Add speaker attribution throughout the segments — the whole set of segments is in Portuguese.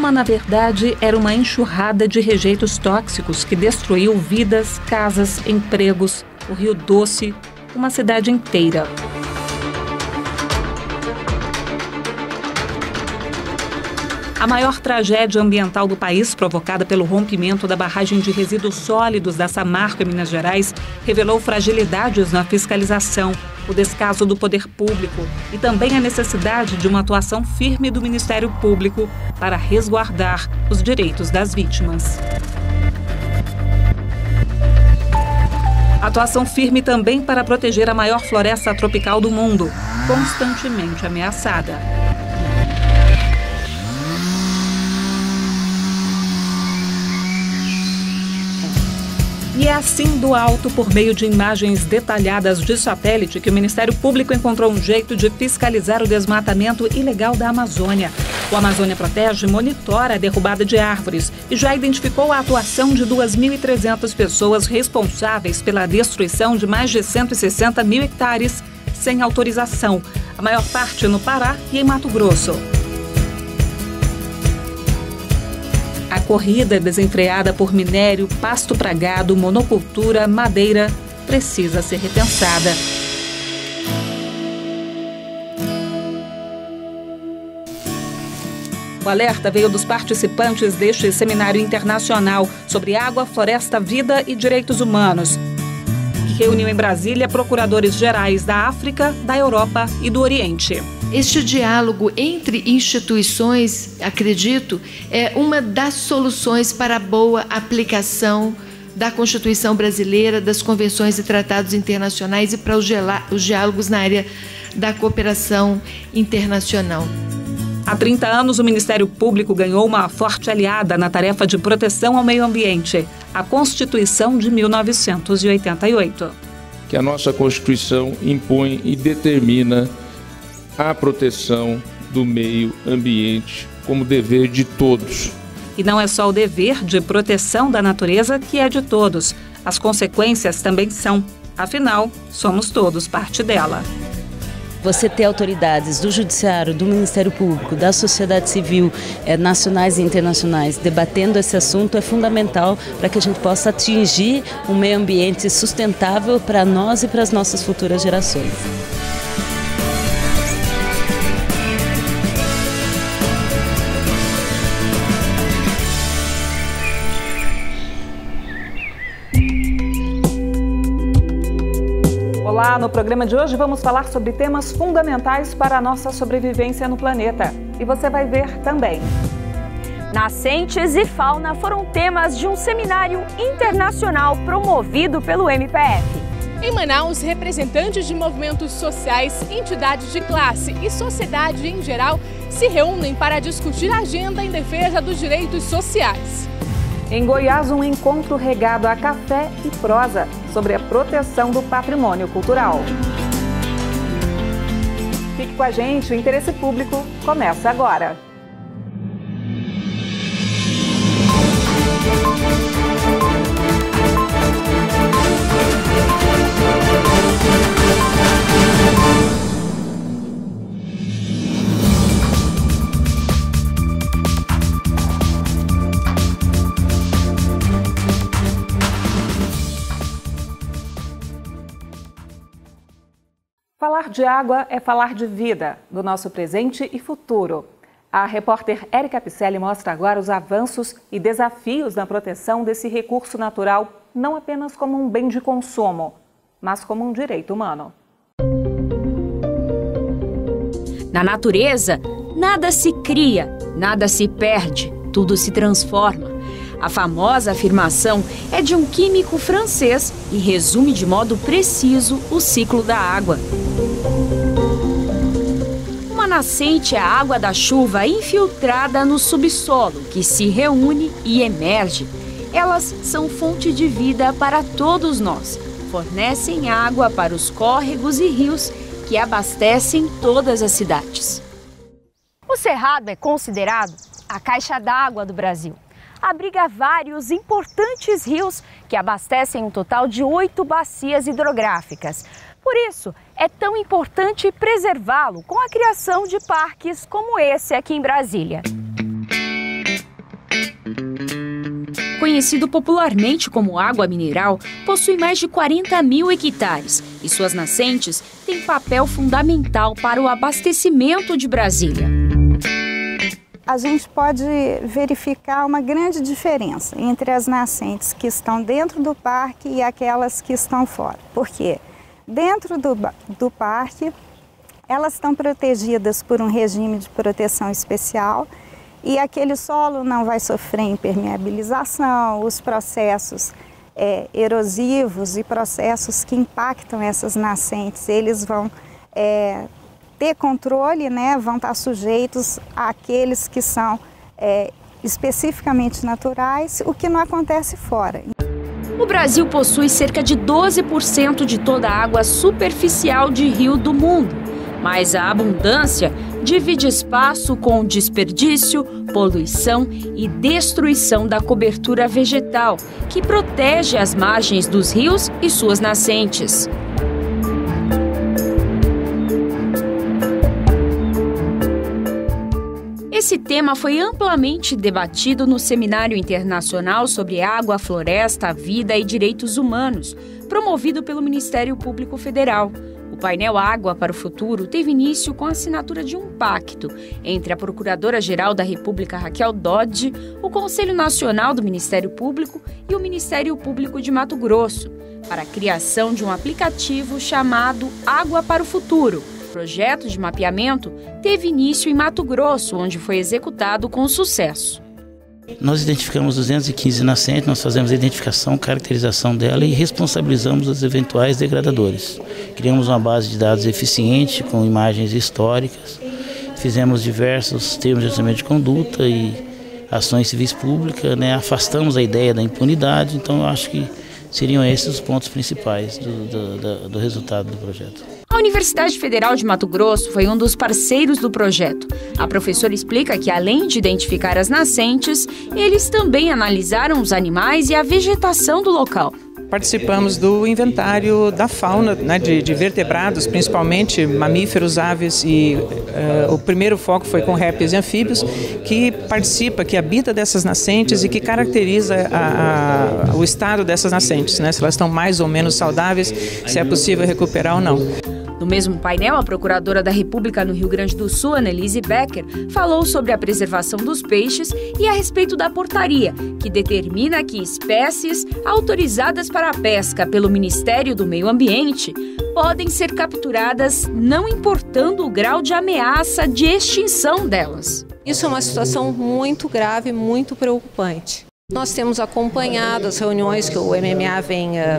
Speaker 1: Lama, na verdade, era uma enxurrada de rejeitos tóxicos que destruiu vidas, casas, empregos, o Rio Doce, uma cidade inteira. A maior tragédia ambiental do país, provocada pelo rompimento da barragem de resíduos sólidos da Samarco, em Minas Gerais, revelou fragilidades na fiscalização, o descaso do poder público e também a necessidade de uma atuação firme do Ministério Público para resguardar os direitos das vítimas. Atuação firme também para proteger a maior floresta tropical do mundo, constantemente ameaçada. E é assim do alto, por meio de imagens detalhadas de satélite, que o Ministério Público encontrou um jeito de fiscalizar o desmatamento ilegal da Amazônia. O Amazônia Protege monitora a derrubada de árvores e já identificou a atuação de 2.300 pessoas responsáveis pela destruição de mais de 160 mil hectares sem autorização, a maior parte no Pará e em Mato Grosso. A corrida desenfreada por minério, pasto para gado, monocultura, madeira, precisa ser repensada. O alerta veio dos participantes deste seminário internacional sobre água, floresta, vida e direitos humanos, que reuniu em Brasília procuradores gerais da África, da Europa e do Oriente.
Speaker 2: Este diálogo entre instituições, acredito, é uma das soluções para a boa aplicação da Constituição brasileira, das convenções e tratados internacionais e para os diálogos na área da cooperação internacional.
Speaker 1: Há 30 anos, o Ministério Público ganhou uma forte aliada na tarefa de proteção ao meio ambiente, a Constituição de 1988.
Speaker 3: Que a nossa Constituição impõe e determina a proteção do meio ambiente como dever de todos.
Speaker 1: E não é só o dever de proteção da natureza que é de todos. As consequências também são. Afinal, somos todos parte dela.
Speaker 4: Você ter autoridades do Judiciário, do Ministério Público, da sociedade civil, nacionais e internacionais, debatendo esse assunto é fundamental para que a gente possa atingir um meio ambiente sustentável para nós e para as nossas futuras gerações.
Speaker 1: Olá, no programa de hoje vamos falar sobre temas fundamentais para a nossa sobrevivência no planeta. E você vai ver também.
Speaker 5: Nascentes e fauna foram temas de um seminário internacional promovido pelo MPF.
Speaker 6: Em Manaus, representantes de movimentos sociais, entidades de classe e sociedade em geral se reúnem para discutir a agenda em defesa dos direitos sociais.
Speaker 1: Em Goiás, um encontro regado a café e prosa sobre a proteção do patrimônio cultural. Fique com a gente, o Interesse Público começa agora. Falar de água é falar de vida, do nosso presente e futuro. A repórter Érica Picelli mostra agora os avanços e desafios na proteção desse recurso natural, não apenas como um bem de consumo, mas como um direito humano.
Speaker 7: Na natureza, nada se cria, nada se perde, tudo se transforma. A famosa afirmação é de um químico francês e resume de modo preciso o ciclo da água. Uma nascente é a água da chuva infiltrada no subsolo, que se reúne e emerge. Elas são fonte de vida para todos nós. Fornecem água para os córregos e rios que abastecem todas as cidades.
Speaker 5: O Cerrado é considerado a caixa d'água do Brasil. Abriga vários importantes rios que abastecem um total de 8 bacias hidrográficas. Por isso, é tão importante preservá-lo com a criação de parques como esse aqui em Brasília.
Speaker 7: conhecido popularmente como água mineral, possui mais de 40 mil hectares e suas nascentes têm papel fundamental para o abastecimento de Brasília.
Speaker 8: A gente pode verificar uma grande diferença entre as nascentes que estão dentro do parque e aquelas que estão fora. Por quê? Dentro do parque, elas estão protegidas por um regime de proteção especial e aquele solo não vai sofrer impermeabilização, os processos erosivos e processos que impactam essas nascentes, eles vão ter controle, né, vão estar sujeitos àqueles que são especificamente naturais, o que não acontece fora.
Speaker 7: O Brasil possui cerca de 12% de toda a água superficial de rio do mundo, mas a abundância divide espaço com desperdício, poluição e destruição da cobertura vegetal, que protege as margens dos rios e suas nascentes. Esse tema foi amplamente debatido no Seminário Internacional sobre Água, Floresta, Vida e Direitos Humanos, promovido pelo Ministério Público Federal. O painel Água para o Futuro teve início com a assinatura de um pacto entre a Procuradora-Geral da República, Raquel Dodge, o Conselho Nacional do Ministério Público e o Ministério Público de Mato Grosso, para a criação de um aplicativo chamado Água para o Futuro. O projeto de mapeamento teve início em Mato Grosso, onde foi executado com sucesso.
Speaker 9: Nós identificamos 215 nascentes, nós fazemos a identificação, caracterização dela e responsabilizamos os eventuais degradadores. Criamos uma base de dados eficiente com imagens históricas, fizemos diversos termos de orçamento de conduta e ações civis públicas, né? Afastamos a ideia da impunidade, então eu acho que seriam esses os pontos principais do resultado do projeto.
Speaker 7: A Universidade Federal de Mato Grosso foi um dos parceiros do projeto. A professora explica que, além de identificar as nascentes, eles também analisaram os animais e a vegetação do local.
Speaker 10: Participamos do inventário da fauna, né, de vertebrados, principalmente mamíferos, aves, e o primeiro foco foi com répteis e anfíbios, que participa, que habita dessas nascentes e que caracteriza o estado dessas nascentes, né, se elas estão mais ou menos saudáveis, se é possível recuperar ou não.
Speaker 7: No mesmo painel, a Procuradora da República no Rio Grande do Sul, Annelise Becker, falou sobre a preservação dos peixes e a respeito da portaria, que determina que espécies autorizadas para a pesca pelo Ministério do Meio Ambiente podem ser capturadas, não importando o grau de ameaça de extinção delas.
Speaker 11: Isso é uma situação muito grave, muito preocupante. Nós temos acompanhado as reuniões que o MMA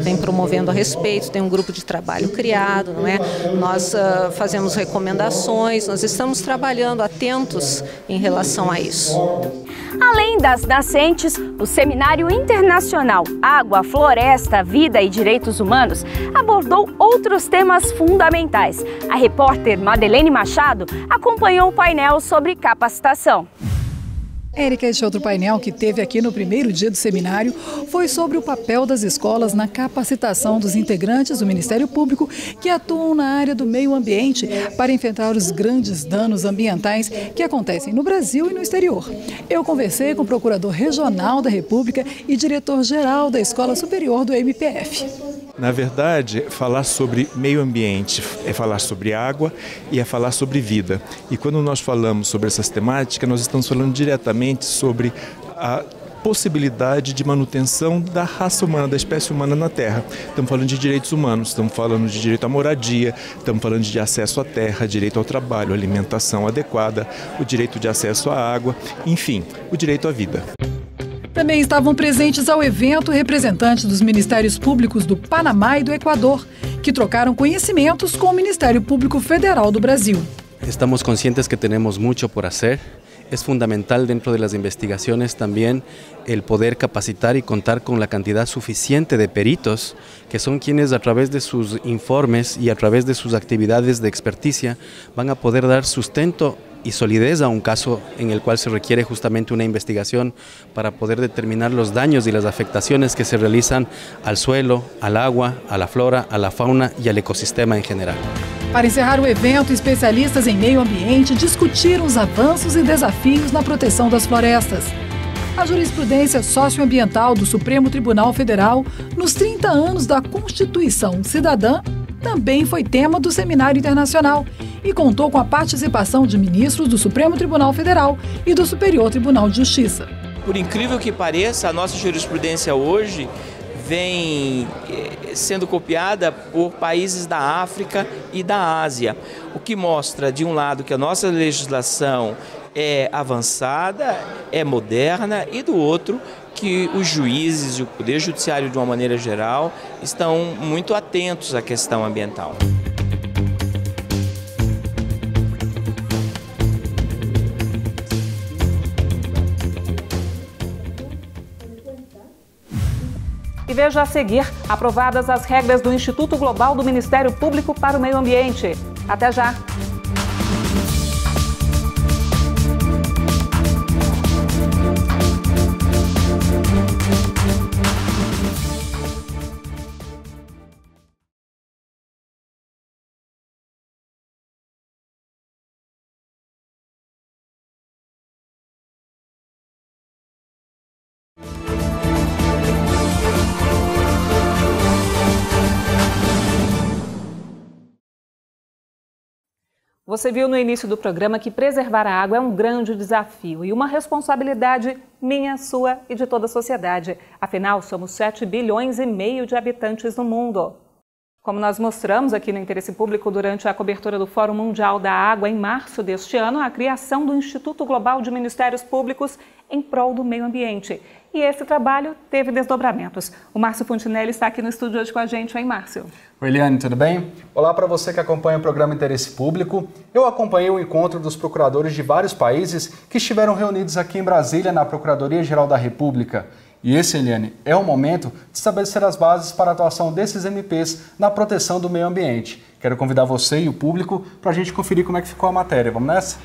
Speaker 11: vem promovendo a respeito, tem um grupo de trabalho criado, não é? Nós fazemos recomendações, nós estamos trabalhando atentos em relação a isso.
Speaker 5: Além das nascentes, o Seminário Internacional Água, Floresta, Vida e Direitos Humanos abordou outros temas fundamentais. A repórter Madeleine Machado acompanhou o painel sobre capacitação.
Speaker 12: Érica, este outro painel que teve aqui no primeiro dia do seminário foi sobre o papel das escolas na capacitação dos integrantes do Ministério Público que atuam na área do meio ambiente para enfrentar os grandes danos ambientais que acontecem no Brasil e no exterior. Eu conversei com o Procurador Regional da República e diretor-geral da Escola Superior do MPF.
Speaker 13: Na verdade, falar sobre meio ambiente é falar sobre água e é falar sobre vida. E quando nós falamos sobre essas temáticas, nós estamos falando diretamente sobre a possibilidade de manutenção da raça humana, da espécie humana na Terra. Estamos falando de direitos humanos, estamos falando de direito à moradia, estamos falando de acesso à terra, direito ao trabalho, alimentação adequada, o direito de acesso à água, enfim, o direito à vida.
Speaker 12: Também estavam presentes ao evento representantes dos Ministérios Públicos do Panamá e do Equador, que trocaram conhecimentos com o Ministério Público Federal do Brasil.
Speaker 14: Estamos conscientes que temos muito por fazer. Es fundamental dentro de las investigaciones también el poder capacitar y contar con la cantidad suficiente de peritos, que son quienes a través de sus informes y a través de sus actividades de experticia van a poder dar sustento y solidez a un caso en el cual se requiere justamente una investigación para poder determinar los daños y las afectaciones que se realizan al suelo, al agua, a la flora, a la fauna y al ecosistema en general.
Speaker 12: Para encerrar o evento, especialistas em meio ambiente discutiram os avanços e desafios na proteção das florestas. A jurisprudência socioambiental do Supremo Tribunal Federal, nos 30 anos da Constituição Cidadã, também foi tema do seminário internacional e contou com a participação de ministros do Supremo Tribunal Federal e do Superior Tribunal de Justiça.
Speaker 15: Por incrível que pareça, a nossa jurisprudência hoje vem sendo copiada por países da África e da Ásia, o que mostra, de um lado, que a nossa legislação é avançada, é moderna, e do outro, que os juízes e o Poder Judiciário, de uma maneira geral, estão muito atentos à questão ambiental.
Speaker 1: E veja a seguir, aprovadas as regras do Instituto Global do Ministério Público para o Meio Ambiente. Até já! Você viu no início do programa que preservar a água é um grande desafio e uma responsabilidade minha, sua e de toda a sociedade. Afinal, somos 7,5 bilhões de habitantes no mundo. Como nós mostramos aqui no Interesse Público durante a cobertura do Fórum Mundial da Água em março deste ano, a criação do Instituto Global de Ministérios Públicos em prol do meio ambiente. E esse trabalho teve desdobramentos. O Márcio Fontinelli está aqui no estúdio hoje com a gente, hein, Márcio?
Speaker 16: Oi, Eliane, tudo bem? Olá para você que acompanha o programa Interesse Público. Eu acompanhei o encontro dos procuradores de vários países que estiveram reunidos aqui em Brasília, na Procuradoria-Geral da República. E esse, Eliane, é o momento de estabelecer as bases para a atuação desses MPs na proteção do meio ambiente. Quero convidar você e o público para a gente conferir como é que ficou a matéria. Vamos nessa?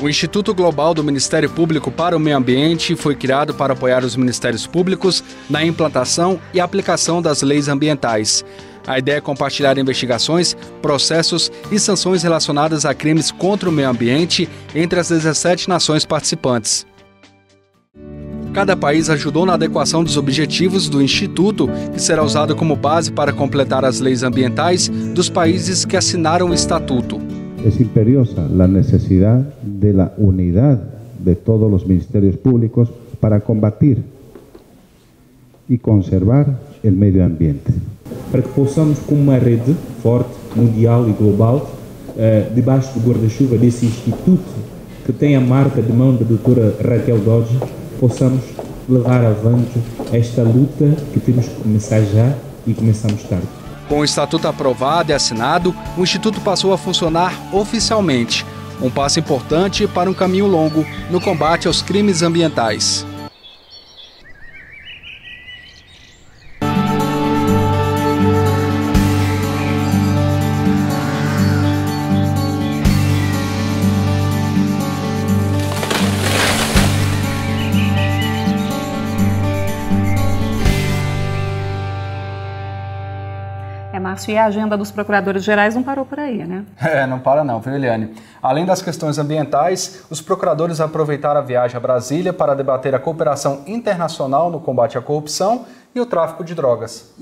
Speaker 16: O Instituto Global do Ministério Público para o Meio Ambiente foi criado para apoiar os ministérios públicos na implantação e aplicação das leis ambientais. A ideia é compartilhar investigações, processos e sanções relacionadas a crimes contra o meio ambiente entre as 17 nações participantes. Cada país ajudou na adequação dos objetivos do Instituto, que será usado como base para completar as leis ambientais dos países que assinaram o Estatuto.
Speaker 17: Es imperiosa la necesidad de la unidad de todos los ministerios públicos para combatir y conservar el medio ambiente.
Speaker 18: Para que possamos, como uma rede forte, mundial e global, debaixo do guarda-chuva desse instituto, que tem a marca de mão da doutora Raquel Dodge, possamos levar avante esta luta que temos que começar já e começamos tarde.
Speaker 16: Com o Estatuto aprovado e assinado, o Instituto passou a funcionar oficialmente. Um passo importante para um caminho longo no combate aos crimes ambientais.
Speaker 1: E a agenda dos procuradores gerais não parou por aí, né?
Speaker 16: Não para não, viu, Eliane? Além das questões ambientais, os procuradores aproveitaram a viagem a Brasília para debater a cooperação internacional no combate à corrupção e o tráfico de drogas.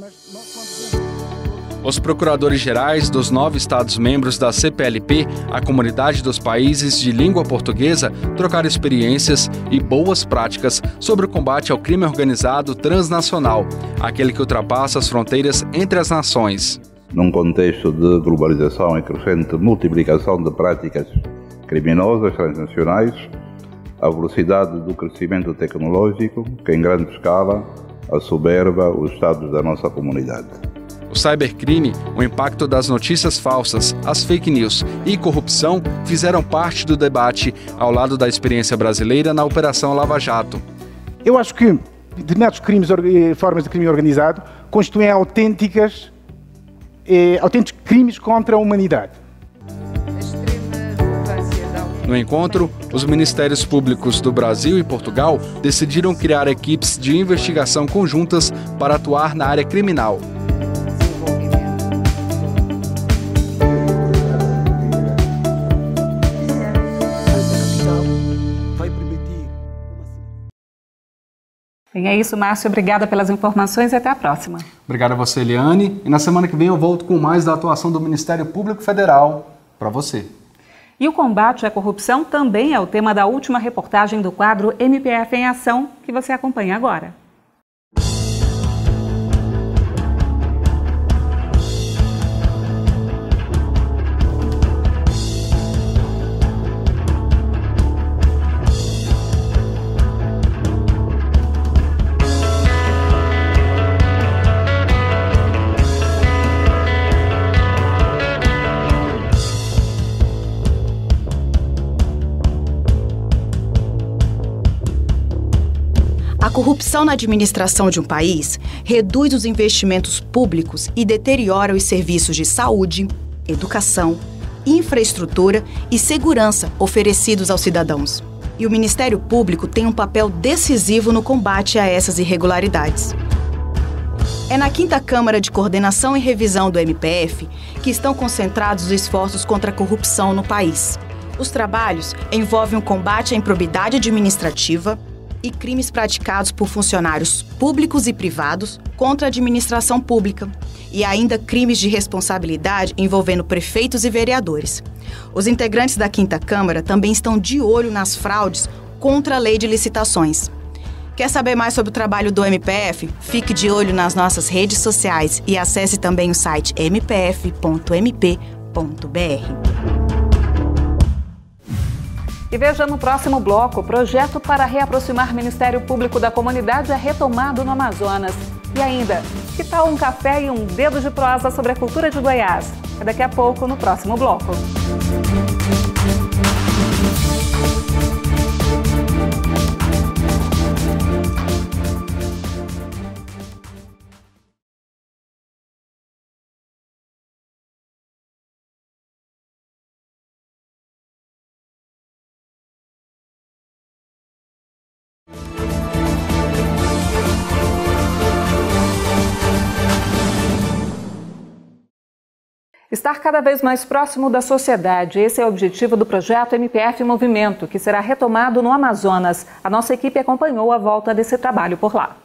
Speaker 16: Os procuradores gerais dos 9 Estados-membros da CPLP, a Comunidade dos Países de Língua Portuguesa, trocaram experiências e boas práticas sobre o combate ao crime organizado transnacional, aquele que ultrapassa as fronteiras entre as nações.
Speaker 19: Num contexto de globalização e crescente multiplicação de práticas criminosas transnacionais, a velocidade do crescimento tecnológico, que em grande escala assoberba os estados da nossa comunidade.
Speaker 16: O cybercrime, o impacto das notícias falsas, as fake news e corrupção fizeram parte do debate ao lado da experiência brasileira na Operação Lava Jato.
Speaker 20: Eu acho que determinados crimes, formas de crime organizado constituem autênticos crimes contra a humanidade.
Speaker 16: No encontro, os Ministérios Públicos do Brasil e Portugal decidiram criar equipes de investigação conjuntas para atuar na área criminal.
Speaker 1: Bem, é isso, Márcio. Obrigada pelas informações e até a próxima.
Speaker 16: Obrigado a você, Eliane. E na semana que vem eu volto com mais da atuação do Ministério Público Federal para você.
Speaker 1: E o combate à corrupção também é o tema da última reportagem do quadro MPF em Ação, que você acompanha agora.
Speaker 21: A corrupção na administração de um país reduz os investimentos públicos e deteriora os serviços de saúde, educação, infraestrutura e segurança oferecidos aos cidadãos. E o Ministério Público tem um papel decisivo no combate a essas irregularidades. É na 5ª Câmara de Coordenação e Revisão do MPF que estão concentrados os esforços contra a corrupção no país. Os trabalhos envolvem o combate à improbidade administrativa e crimes praticados por funcionários públicos e privados contra a administração pública, e ainda crimes de responsabilidade envolvendo prefeitos e vereadores. Os integrantes da 5ª Câmara também estão de olho nas fraudes contra a lei de licitações. Quer saber mais sobre o trabalho do MPF? Fique de olho nas nossas redes sociais e acesse também o site mpf.mp.br.
Speaker 1: E veja no próximo bloco, o projeto para reaproximar o Ministério Público da comunidade é retomado no Amazonas. E ainda, que tal um café e um dedo de prosa sobre a cultura de Goiás? É daqui a pouco no próximo bloco. Estar cada vez mais próximo da sociedade, esse é o objetivo do projeto MPF Movimento, que será retomado no Amazonas. A nossa equipe acompanhou a volta desse trabalho por lá.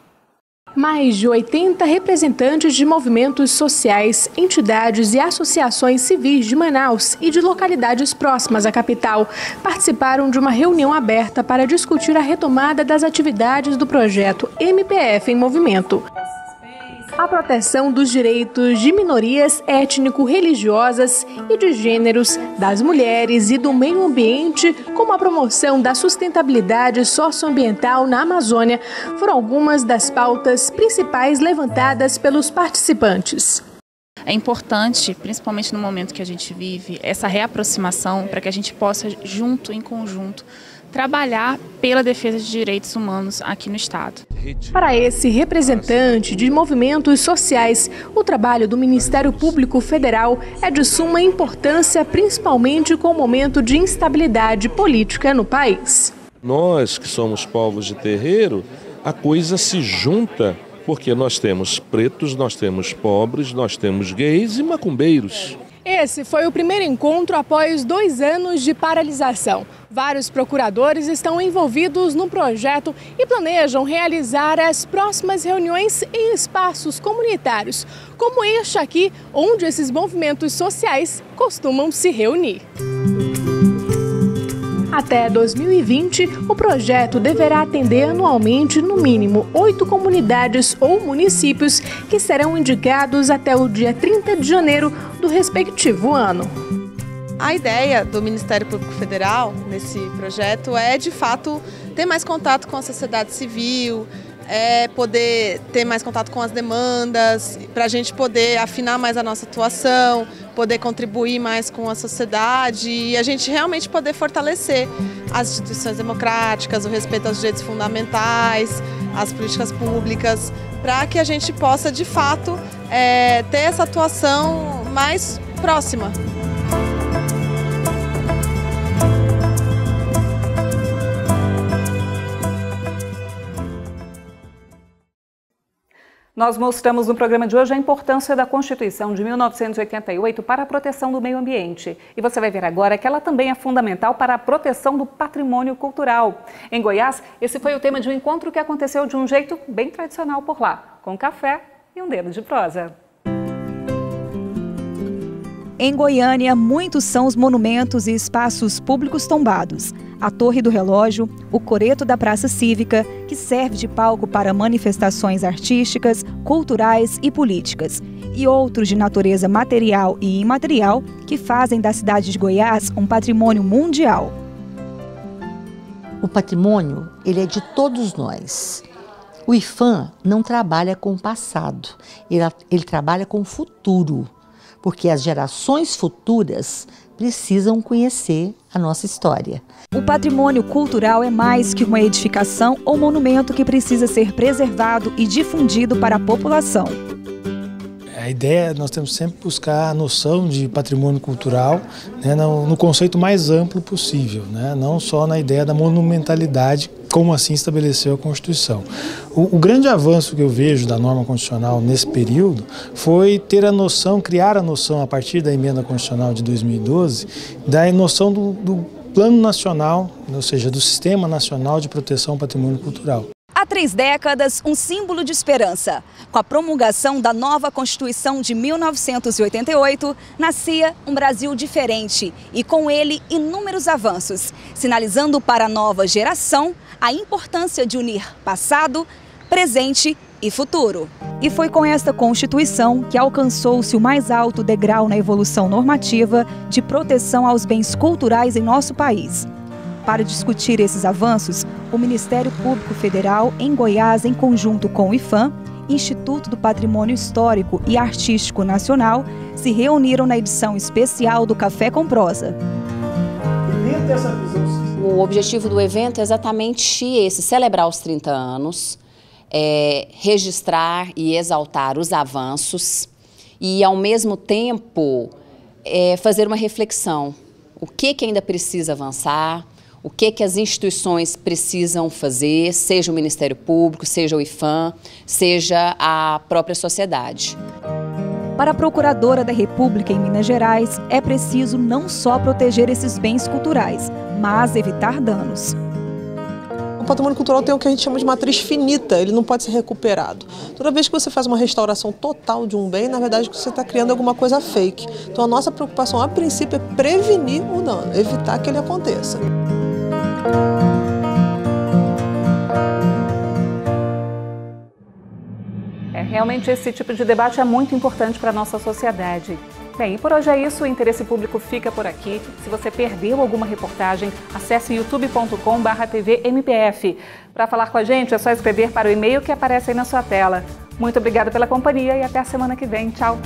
Speaker 6: Mais de 80 representantes de movimentos sociais, entidades e associações civis de Manaus e de localidades próximas à capital participaram de uma reunião aberta para discutir a retomada das atividades do projeto MPF em Movimento. A proteção dos direitos de minorias étnico-religiosas e de gêneros, das mulheres e do meio ambiente, como a promoção da sustentabilidade socioambiental na Amazônia, foram algumas das pautas principais levantadas pelos participantes.
Speaker 22: É importante, principalmente no momento que a gente vive, essa reaproximação para que a gente possa, junto, em conjunto, trabalhar pela defesa de direitos humanos aqui no Estado.
Speaker 6: Para esse representante de movimentos sociais, o trabalho do Ministério Público Federal é de suma importância, principalmente com o momento de instabilidade política no país.
Speaker 3: Nós que somos povos de terreiro, a coisa se junta, porque nós temos pretos, nós temos pobres, nós temos gays e macumbeiros.
Speaker 6: Esse foi o primeiro encontro após 2 anos de paralisação. Vários procuradores estão envolvidos no projeto e planejam realizar as próximas reuniões em espaços comunitários, como este aqui, onde esses movimentos sociais costumam se reunir. Até 2020, o projeto deverá atender anualmente no mínimo 8 comunidades ou municípios que serão indicados até o dia 30 de janeiro do respectivo ano.
Speaker 23: A ideia do Ministério Público Federal nesse projeto é, de fato, ter mais contato com a sociedade civil, poder ter mais contato com as demandas, para a gente poder afinar mais a nossa atuação, poder contribuir mais com a sociedade e a gente realmente poder fortalecer as instituições democráticas, o respeito aos direitos fundamentais, as políticas públicas, para que a gente possa, de fato, ter essa atuação mais próxima.
Speaker 1: Nós mostramos no programa de hoje a importância da Constituição de 1988 para a proteção do meio ambiente. E você vai ver agora que ela também é fundamental para a proteção do patrimônio cultural. Em Goiás, esse foi o tema de um encontro que aconteceu de um jeito bem tradicional por lá, com café e um dedo de prosa.
Speaker 2: Em Goiânia, muitos são os monumentos e espaços públicos tombados. A Torre do Relógio, o Coreto da Praça Cívica, que serve de palco para manifestações artísticas, culturais e políticas, e outros de natureza material e imaterial que fazem da cidade de Goiás um patrimônio mundial.
Speaker 4: O patrimônio, ele é de todos nós. O IFAM não trabalha com o passado, ele trabalha com o futuro, porque as gerações futuras precisam conhecer a nossa história.
Speaker 2: O patrimônio cultural é mais que uma edificação ou monumento que precisa ser preservado e difundido para a população.
Speaker 8: A ideia, nós temos sempre buscar a noção de patrimônio cultural, né, no conceito mais amplo possível, né, não só na ideia da monumentalidade, como assim estabeleceu a Constituição. O grande avanço que eu vejo da norma constitucional nesse período foi ter a noção, criar a noção, a partir da emenda constitucional de 2012, da noção do Plano Nacional, ou seja, do Sistema Nacional de Proteção ao Patrimônio Cultural.
Speaker 2: Há 3 décadas, um símbolo de esperança. Com a promulgação da nova Constituição de 1988, nascia um Brasil diferente e, com ele, inúmeros avanços, sinalizando para a nova geração a importância de unir passado, presente e futuro. E foi com esta Constituição que alcançou-se o mais alto degrau na evolução normativa de proteção aos bens culturais em nosso país. Para discutir esses avanços, o Ministério Público Federal, em Goiás, em conjunto com o IFAM, Instituto do Patrimônio Histórico e Artístico Nacional, se reuniram na edição especial do Café com Prosa.
Speaker 24: O objetivo do evento é exatamente esse, celebrar os 30 anos, registrar e exaltar os avanços e, ao mesmo tempo, fazer uma reflexão. O que ainda precisa avançar? O que as instituições precisam fazer, seja o Ministério Público, seja o IFAM, seja a própria sociedade.
Speaker 2: Para a Procuradora da República em Minas Gerais, é preciso não só proteger esses bens culturais, mas evitar danos.
Speaker 25: O patrimônio cultural tem o que a gente chama de matriz finita, ele não pode ser recuperado. Toda vez que você faz uma restauração total de um bem, na verdade você está criando alguma coisa fake. Então a nossa preocupação, a princípio, é prevenir o dano, evitar que ele aconteça.
Speaker 1: Realmente esse tipo de debate é muito importante para a nossa sociedade. Bem, e por hoje é isso, o Interesse Público fica por aqui. Se você perdeu alguma reportagem, acesse youtube.com/tvmpf. Para falar com a gente é só escrever para o e-mail que aparece aí na sua tela. Muito obrigada pela companhia e até a semana que vem. Tchau!